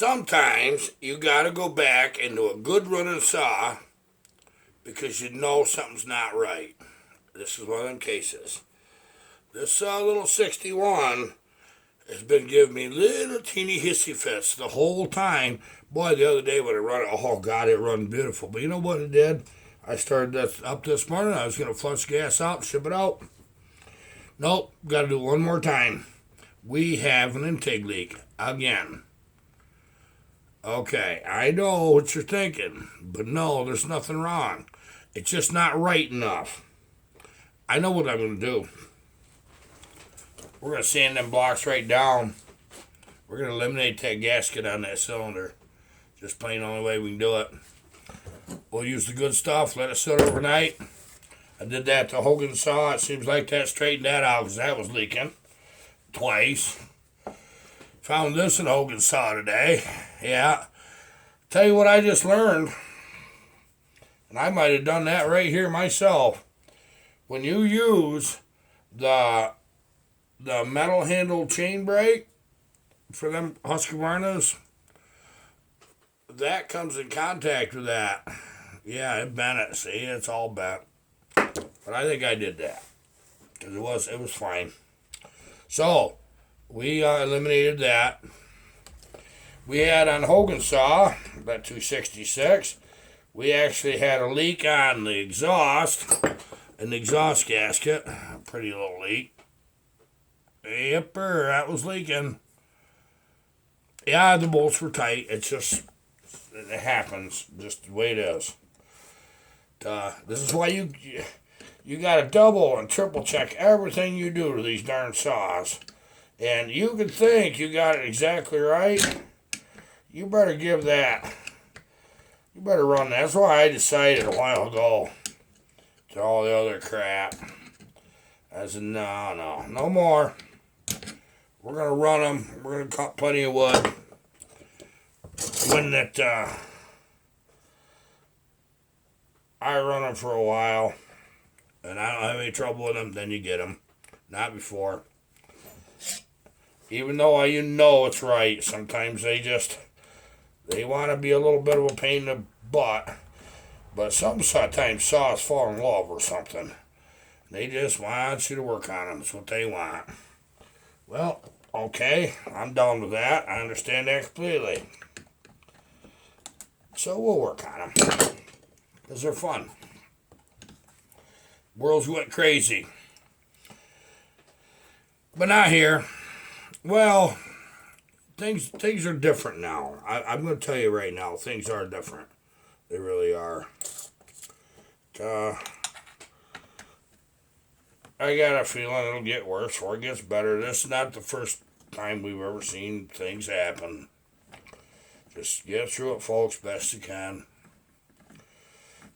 Sometimes you gotta go back into a good running saw because you know something's not right. This is one of them cases. This little 61 has been giving me little teeny hissy fits the whole time. Boy, the other day when it run, oh God, it run beautiful. But you know what it did? I started this up this morning. I was going to flush gas out, ship it out. Nope, got to do it one more time. We have an intake leak again. Okay, I know what you're thinking, but no, there's nothing wrong. It's just not right enough. I know what I'm going to do. We're going to sand them blocks right down. We're going to eliminate that gasket on that cylinder. Just plain the only way we can do it. We'll use the good stuff, let it sit overnight. I did that to Hogan saw. It seems like that straightened that out because that was leaking twice. Found this in Hogan saw today. Yeah. Tell you what I just learned. And I might have done that right here myself. When you use the metal handled chain brake for them Husqvarnas, that comes in contact with that. Yeah, it bent it. See, it's all bent. But I think I did that because it was fine. So we eliminated that. We had on Hogan saw that 266. We actually had a leak on the exhaust, an exhaust gasket. Pretty little leak. Yepper, that was leaking. Yeah, the bolts were tight. It happens, just the way it is. This is why you got to double and triple check everything you do to these darn saws. And you can think you got it exactly right. You better give that. You better run that. That's why I decided a while ago to all the other crap. I said, no more. We're going to run them. We're going to cut plenty of wood. When that, I run them for a while, and I don't have any trouble with them, then you get them. Not before. Even though you know it's right, sometimes they want to be a little bit of a pain in the butt. But sometimes saws fall in love or something. They just want you to work on them. That's what they want. Well, okay, I'm done with that. I understand that completely. So we'll work on them. Because they're fun. World's went crazy. But not here. Well, things are different now. I'm going to tell you right now, things are different. They really are. I got a feeling it'll get worse or it gets better. This is not the first time we've ever seen things happen. Just get through it, folks, best you can.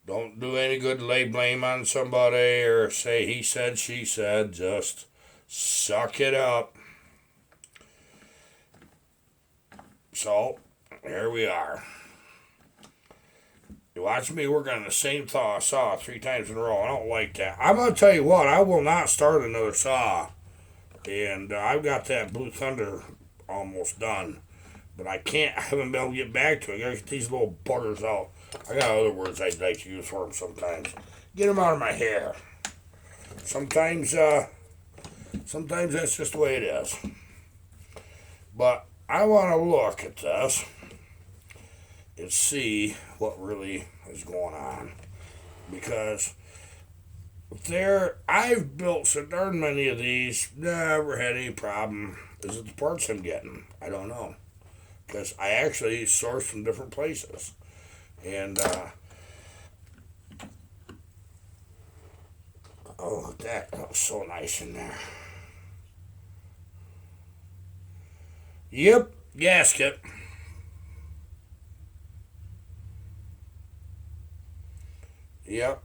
Don't do any good to lay blame on somebody or say he said, she said. Just suck it up. So, here we are. You watch me work on the same saw 3 times in a row. I don't like that. I'm going to tell you what, I will not start another saw. And I've got that Blue Thunder almost done. But I haven't been able to get back to it. I got to get these little buggers out. I got other words I'd like to use for them sometimes. Get them out of my hair. Sometimes that's just the way it is. But I want to look at this and see what really is going on. Because I've built so darn many of these, never had any problem. Is it the parts I'm getting? I don't know. Because I actually source from different places. And, oh, that was so nice in there. Yep, gasket. Yep.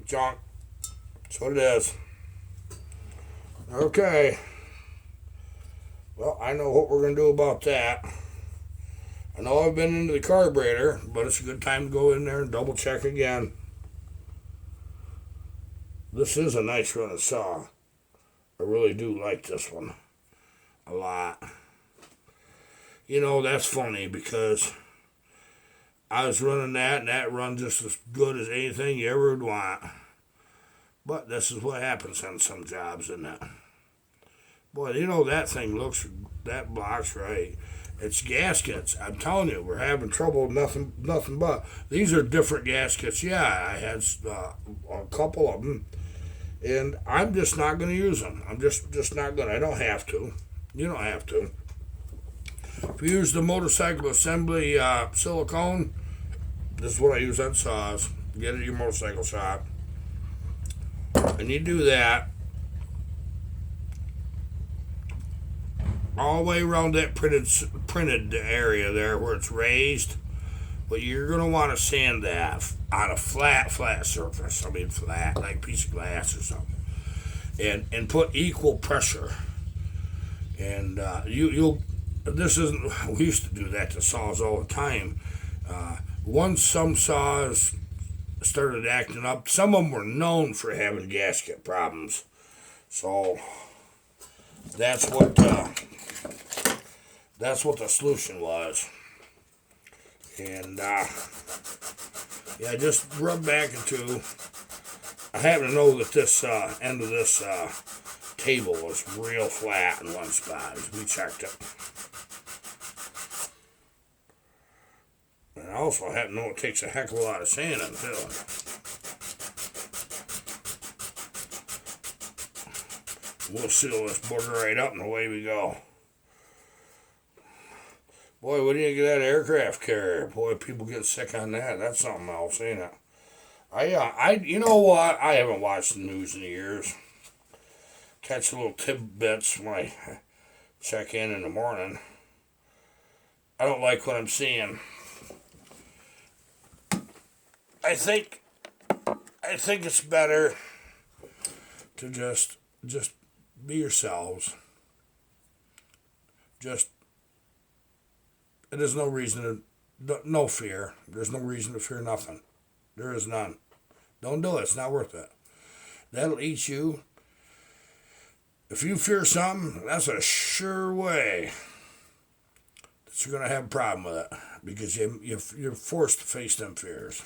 Junk. That's what it is. Okay. Well, I know what we're going to do about that. I know I've been into the carburetor, but it's a good time to go in there and double check again. This is a nice running saw. I really do like this one a lot. That's funny because I was running that, and that run just as good as anything you ever would want. But this is what happens on some jobs, isn't it? Boy, that thing that block's right. It's gaskets. I'm telling you, we're having trouble. Nothing but these are different gaskets. Yeah, I had a couple of them, and I'm just not going to use them. I'm just not going. I don't have to. You don't have to. If you use the motorcycle assembly silicone, this is what I use on saws. Get it at your motorcycle shop, and you do that all the way around that printed area there where it's raised. But you're gonna want to sand that on a flat surface. I mean flat, like a piece of glass or something, and put equal pressure. And you'll. This isn't. We used to do that to saws all the time. Once some saws started acting up, some of them were known for having gasket problems. So that's what the solution was. And yeah, just rub back into. I happen to know that this end of this table was real flat in one spot. We checked it. And I also happen to know it takes a heck of a lot of sanding too. We'll seal this border right up and away we go. Boy, what do you get that aircraft carrier? Boy, people get sick on that. That's something else, ain't it? You know what? I haven't watched the news in years. Catch little tidbits when I check in the morning. I don't like what I'm seeing. I think it's better to just be yourselves. There's no reason no fear. There's no reason to fear nothing. There is none. Don't do it. It's not worth it. That'll eat you. If you fear something, that's a sure way that you're going to have a problem with it because you're forced to face them fears.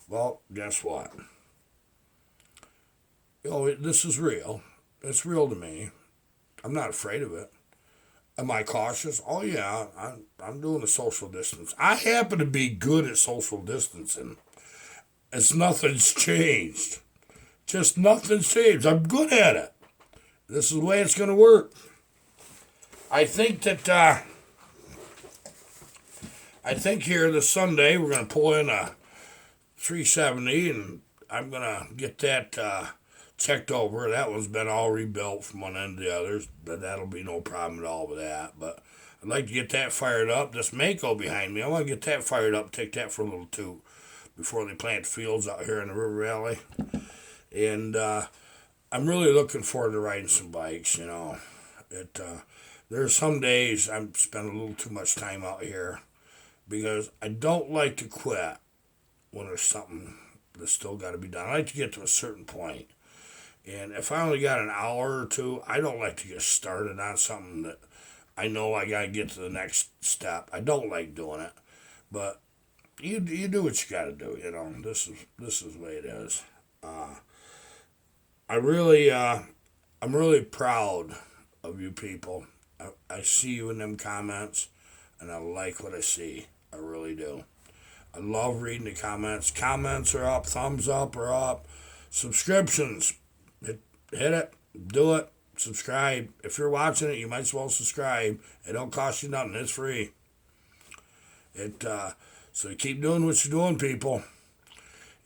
Well, guess what? This is real. It's real to me. I'm not afraid of it. Am I cautious? Oh yeah, I'm doing a social distance. I happen to be good at social distancing. Nothing's changed. Just nothing's changed. I'm good at it. This is the way it's going to work. I think here this Sunday we're going to pull in a 370 and I'm going to get that checked over. That one's been all rebuilt from one end to the others, but that'll be no problem at all with that. But I'd like to get that fired up. This Mako behind me, I want to get that fired up, take that for a little toot before they plant fields out here in the River Valley. And I'm really looking forward to riding some bikes, There's some days I spend a little too much time out here because I don't like to quit when there's something that's still got to be done. I like to get to a certain point. And if I only got an hour or two, I don't like to get started on something that I know I got to get to the next step. I don't like doing it. But you do what you got to do, This is the way it is. I'm really proud of you people. I see you in them comments, and I like what I see. I really do. I love reading the comments. Comments are up, thumbs up are up. Subscriptions, hit it, do it, subscribe. If you're watching it, you might as well subscribe. It don't cost you nothing. It's free. So keep doing what you're doing, people.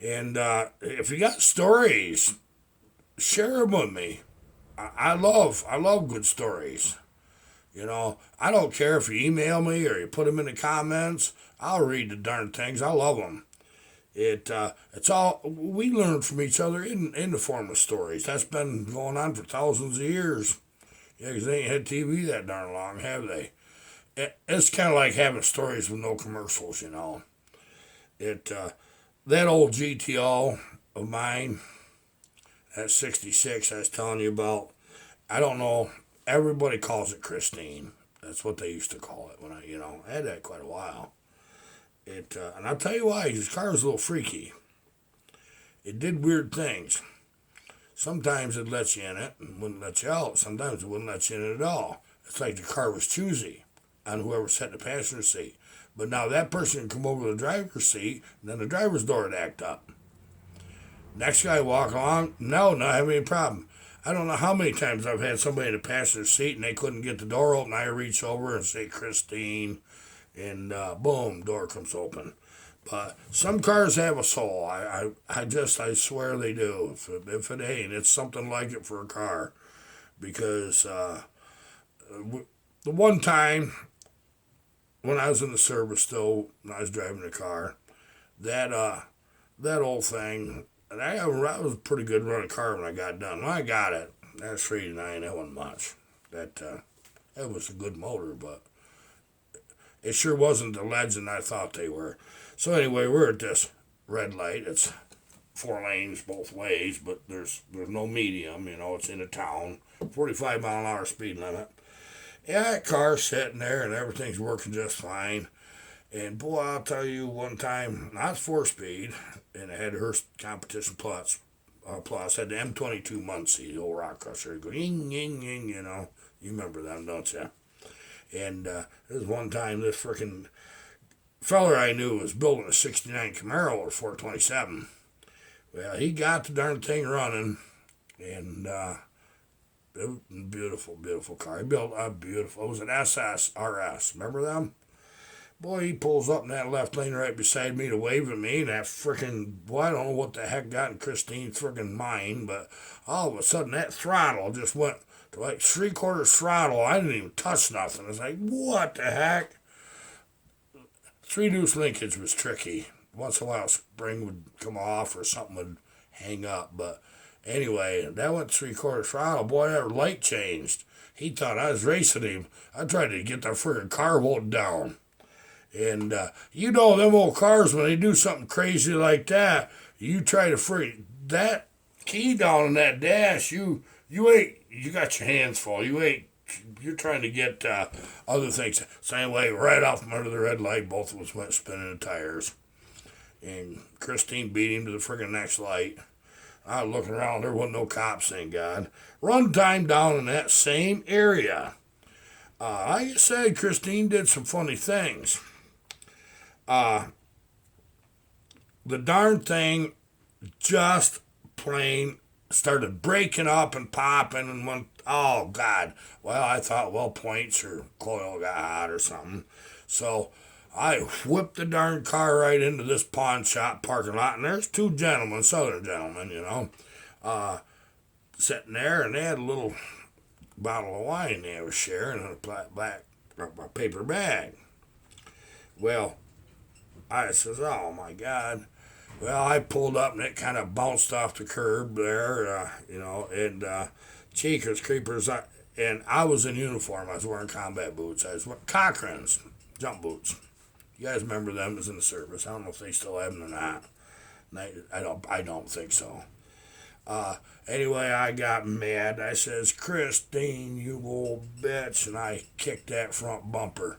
And if you got stories, share them with me. I love good stories. I don't care if you email me or you put them in the comments. I'll read the darn things. I love them. It's all we learn from each other in the form of stories. That's been going on for thousands of years. Yeah, because they ain't had TV that darn long, have they? It's kind of like having stories with no commercials, That old GTO of mine, that 66 I was telling you about, I don't know, everybody calls it Christine. That's what they used to call it when I had that quite a while. And I'll tell you why. His car was a little freaky. It did weird things. Sometimes it let you in it and wouldn't let you out. Sometimes it wouldn't let you in it at all. It's like the car was choosy on whoever sat in the passenger seat. But now that person can come over to the driver's seat, and then the driver's door would act up. Next guy walk along, no, not having any problem. I don't know how many times I've had somebody in the passenger seat and they couldn't get the door open. I reach over and say, Christine, and boom, door comes open. But some cars have a soul. I swear they do. If it ain't, it's something like it for a car. Because the one time when I was in the service still, when I was driving the car, that old thing, and I was a pretty good running car when I got done. When I got it, that 389, that wasn't much. That was a good motor, but it sure wasn't the legend I thought they were. So anyway, we're at this red light. It's 4 lanes both ways, but there's no medium. It's in a town. 45 mile an hour speed limit. Yeah, that car's sitting there and everything's working just fine. And boy, I'll tell you, one time, I was 4-speed, and I had her competition plus had the M22 Muncie, the old rock crusher. Go ying, ying, ying, You remember them, don't you? And there was one time this frickin' feller I knew was building a 69 Camaro or 427. Well, he got the darn thing running, and it was a beautiful, beautiful car. He built a beautiful, it was an SS RS. Remember them? Boy, he pulls up in that left lane right beside me to wave at me. That frickin', boy, I don't know what the heck got in Christine's frickin' mind, but all of a sudden that throttle just went to like 3/4 throttle. I didn't even touch nothing. I was like, what the heck? 3-deuce linkage was tricky. Once in a while, a spring would come off or something would hang up. But anyway, that went 3/4 throttle. Boy, that light changed. He thought I was racing him. I tried to get that friggin' car hold down. And them old cars, when they do something crazy like that, you try to that key down on that dash, you got your hands full. You're trying to get other things. Same way, right off from under the red light, both of us went spinning the tires. And Christine beat him to the friggin' next light. I was looking around, there wasn't no cops, thank God. Run time down in that same area. Like I said, Christine did some funny things. The darn thing just plain started breaking up and popping and went, oh God. Well, I thought, points or coil got hot or something. So I whipped the darn car right into this pawn shop parking lot, and there's 2 gentlemen, southern gentlemen, sitting there, and they had a little bottle of wine they were sharing in a paper bag. Well, I says, oh my God. Well, I pulled up and it kind of bounced off the curb there, and cheekers, creepers. And I was in uniform. I was wearing combat boots. I was wearing Cochrane's jump boots. You guys remember them? It was in the service. I don't know if they still have them or not. I don't think so. Anyway, I got mad. I says, Christine, you old bitch. And I kicked that front bumper.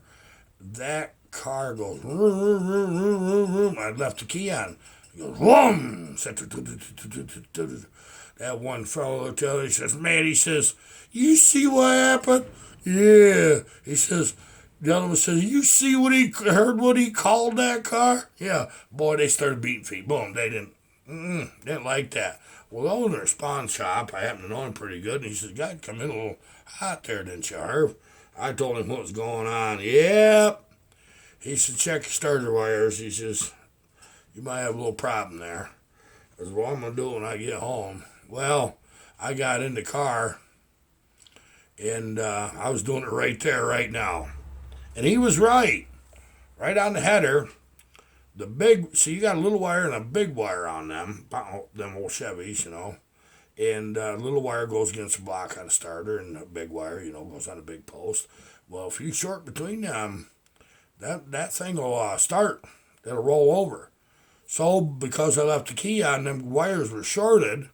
That car goes, I left the key on. He goes, whoom. That one fellow looked at the other. He says, man, he says, you see what happened? Yeah. He says, the other one says, you see heard what he called that car? Yeah. Boy, they started beating feet. Boom. They didn't like that. Well, the owner of Spawn Shop, I happen to know him pretty good, and he says, God, come in a little hot there, didn't you, Harv? I told him what was going on. Yep. He said, check your starter wires. He says, you might have a little problem there. I said, well, I'm going to do it when I get home. Well, I got in the car, and I was doing it right there, right now. And he was right. Right on the header. You got a little wire and a big wire on them old Chevys, And the little wire goes against the block on the starter, and the big wire, goes on a big post. Well, if you short between them, that thing will start. It'll roll over. So, because I left the key on, them wires were shorted.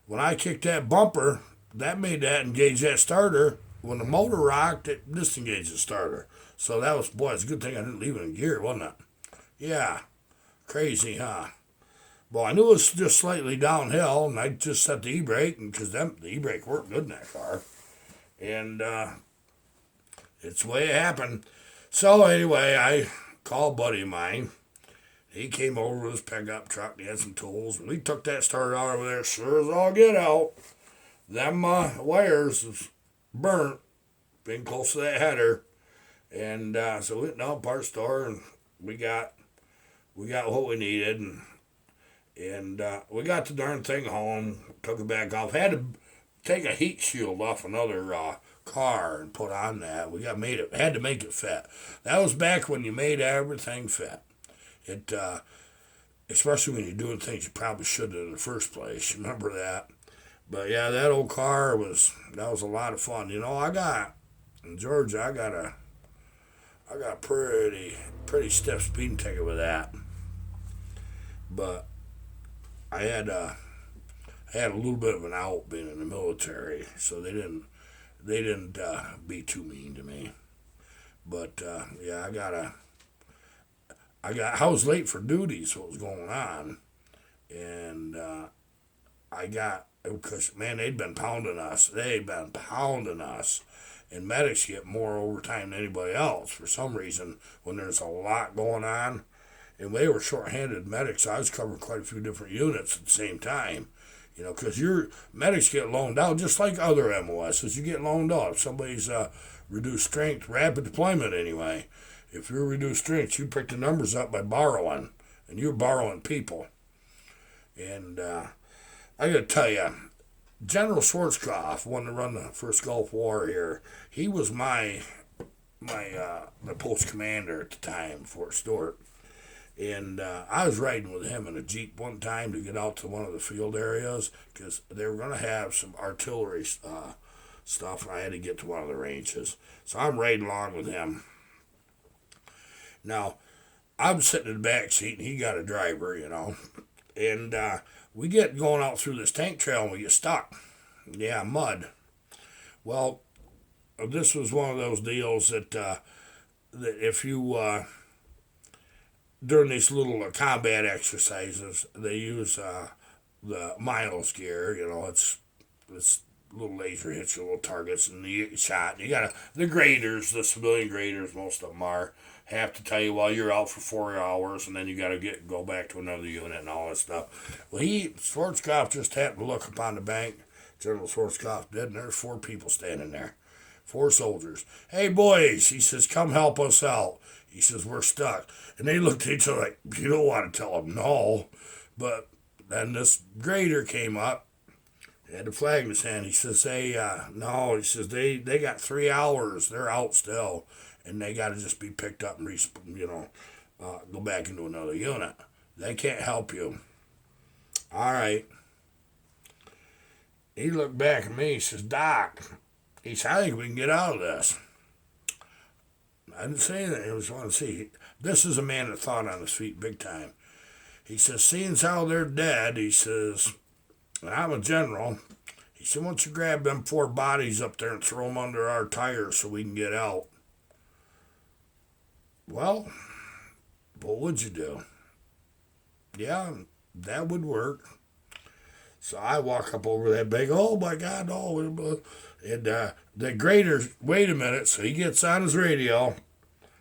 When I kicked that bumper, that made that engage that starter. when the motor rocked, it disengaged the starter. So that was, boy, it's a good thing I didn't leave it in gear, wasn't it? Yeah, crazy, huh? Well, I knew it was just slightly downhill, and I just set the e-brake, because the e-brake worked good in that car. And it's the way it happened. So anyway, I called a buddy of mine. He came over with his pickup truck. He had some tools. We took that starter out over there, sure as all get out. Them wires was burnt, being close to that header. And so we went down to the parts store, and we got what we needed, and we got the darn thing home. Took it back off. Had to take a heat shield off another car and put on that. Had to make it fit. That was back when you made everything fit. It especially when you're doing things you probably shouldn't in the first place. Remember that? But yeah, that old car was a lot of fun. You know, in Georgia, I got a pretty stiff speeding ticket with that. But I had a little bit of an out being in the military, so they didn't be too mean to me. But yeah, I was late for duty, so what was going on, and because man, they'd been pounding us. And medics get more overtime than anybody else for some reason when there's a lot going on. And they were short-handed medics. I was covering quite a few different units at the same time. You know, because your medics get loaned out just like other MOSs. You get loaned out. If somebody's reduced strength, rapid deployment anyway. If you're reduced strength, you pick the numbers up by borrowing. And you're borrowing people. And I got to tell you, General Schwarzkopf, one to run the first Gulf War here, he was my post commander at the time, Fort Stewart. And I was riding with him in a Jeep one time to get out to one of the field areas because they were going to have some artillery stuff. I had to get to one of the ranges. So I'm riding along with him. Now, I'm sitting in the back seat and he got a driver, you know. And we get going out through this tank trail and we get stuck. Yeah, mud. Well, this was one of those deals that if you... during these little combat exercises, they use the Miles gear. You know, it's little laser hits your little targets and you get shot. You got the graders, the civilian graders, most of them have to tell you, well, you're out for 4 hours and then you got to go back to another unit and all that stuff. Well, Schwarzkopf just happened to look up on the bank. General Schwarzkopf did, and there's 4 people standing there. 4 soldiers. Hey, boys, he says, come help us out. He says, we're stuck. And they looked at each other like, you don't want to tell them no. But then this grader came up. He had the flag in his hand. He says, hey, no. He says, they got 3 hours. They're out still. And they got to just be picked up and, go back into another unit. They can't help you. All right. He looked back at me. He says, Doc, he said, I think we can get out of this. I didn't say anything. I just wanted to see. This is a man that thought on his feet big time. He says, seeing as how they're dead, he says, and I'm a general. He said, why don't you grab them 4 bodies up there and throw them under our tires so we can get out? Well, what would you do? Yeah, that would work. So I walk up over that big, oh my God, oh, and the grader, wait a minute, so he gets on his radio.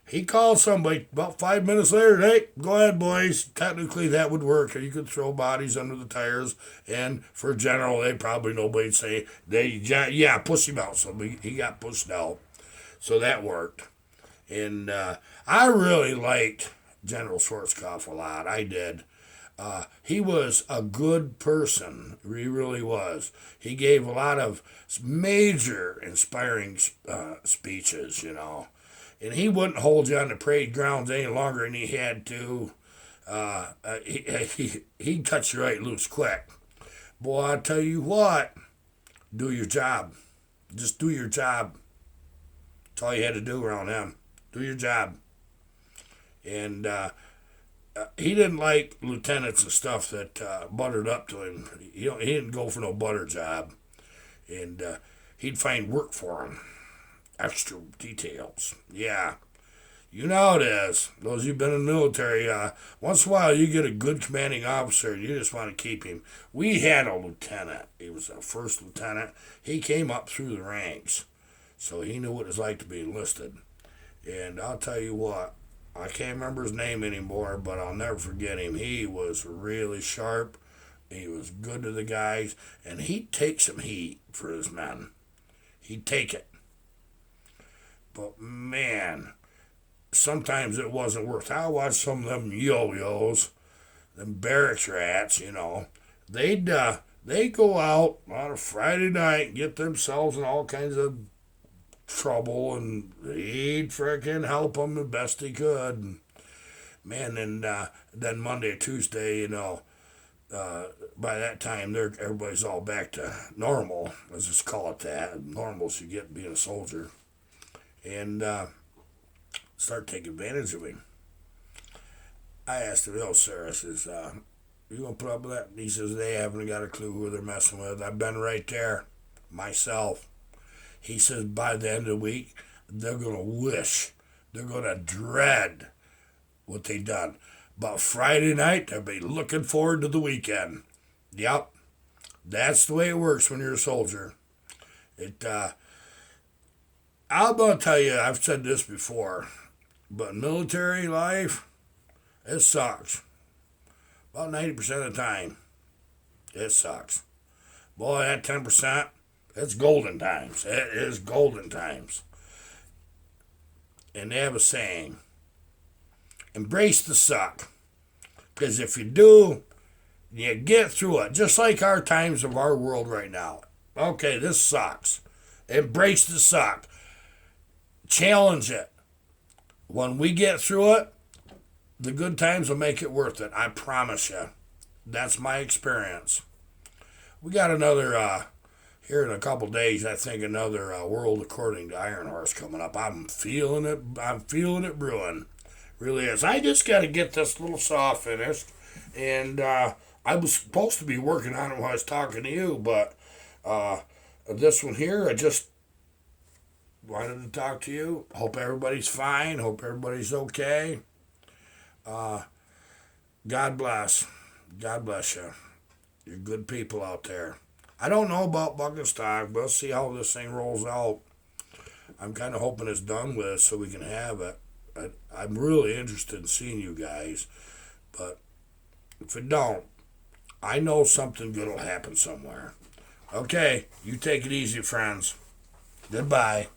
He calls somebody about 5 minutes later, hey, go ahead, boys. Technically, that would work. You could throw bodies under the tires, and for general, nobody'd say, push him out. So he got pushed out. So that worked. And I really liked General Schwarzkopf a lot. I did. He was a good person. He really was. He gave a lot of major inspiring speeches, you know. And he wouldn't hold you on the parade grounds any longer than he had to. He'd cut you right loose quick. Boy, I tell you what, do your job. Just do your job. That's all you had to do around him. Do your job. And he didn't like lieutenants and stuff that buttered up to him. He didn't go for no butter job. And he'd find work for him. extra details. Yeah. You know how it is. Those of you who've been in the military, once in a while you get a good commanding officer, you just want to keep him. We had a lieutenant. He was a first lieutenant. He came up through the ranks, so he knew what it was like to be enlisted. And I'll tell you what, I can't remember his name anymore, but I'll never forget him. He was really sharp. He was good to the guys, and he'd take some heat for his men. He'd take it. But man, sometimes it wasn't worth it. I watched some of them yo-yos, them barracks rats, They'd go out on a Friday night and get themselves in all kinds of trouble, and he'd frickin' help them the best he could. And man, and then Monday or Tuesday, by that time, everybody's all back to normal. Let's just call it that. Normal as you get being a soldier. And start taking advantage of him. I asked him, sir, I says, you gonna put up with that? He says, they haven't got a clue who they're messing with. I've been right there myself. He says, by the end of the week, they're gonna wish, they're gonna dread what they done. But Friday night, they'll be looking forward to the weekend. Yep. That's the way it works when you're a soldier. I'm gonna tell you, I've said this before, but military life, it sucks. About 90% of the time, it sucks. Boy, that 10%, it's golden times. It is golden times. And they have a saying, embrace the suck. Because if you do, you get through it. Just like our times of our world right now. Okay, this sucks. Embrace the suck. Challenge it. When we get through it, the good times will make it worth it. I promise you. That's my experience. We got another, here in a couple days, I think another World According to Iron Horse coming up. I'm feeling it. I'm feeling it brewing. Really is. I just got to get this little saw finished. And I was supposed to be working on it when I was talking to you, but this one here, I just wanted to talk to you. Hope everybody's fine. Hope everybody's okay. God bless. God bless you. You're good people out there. I don't know about bucket stock. We'll see how this thing rolls out. I'm kind of hoping it's done with so we can have it. I'm really interested in seeing you guys. But if it don't, I know something good will happen somewhere. Okay, you take it easy, friends. Goodbye.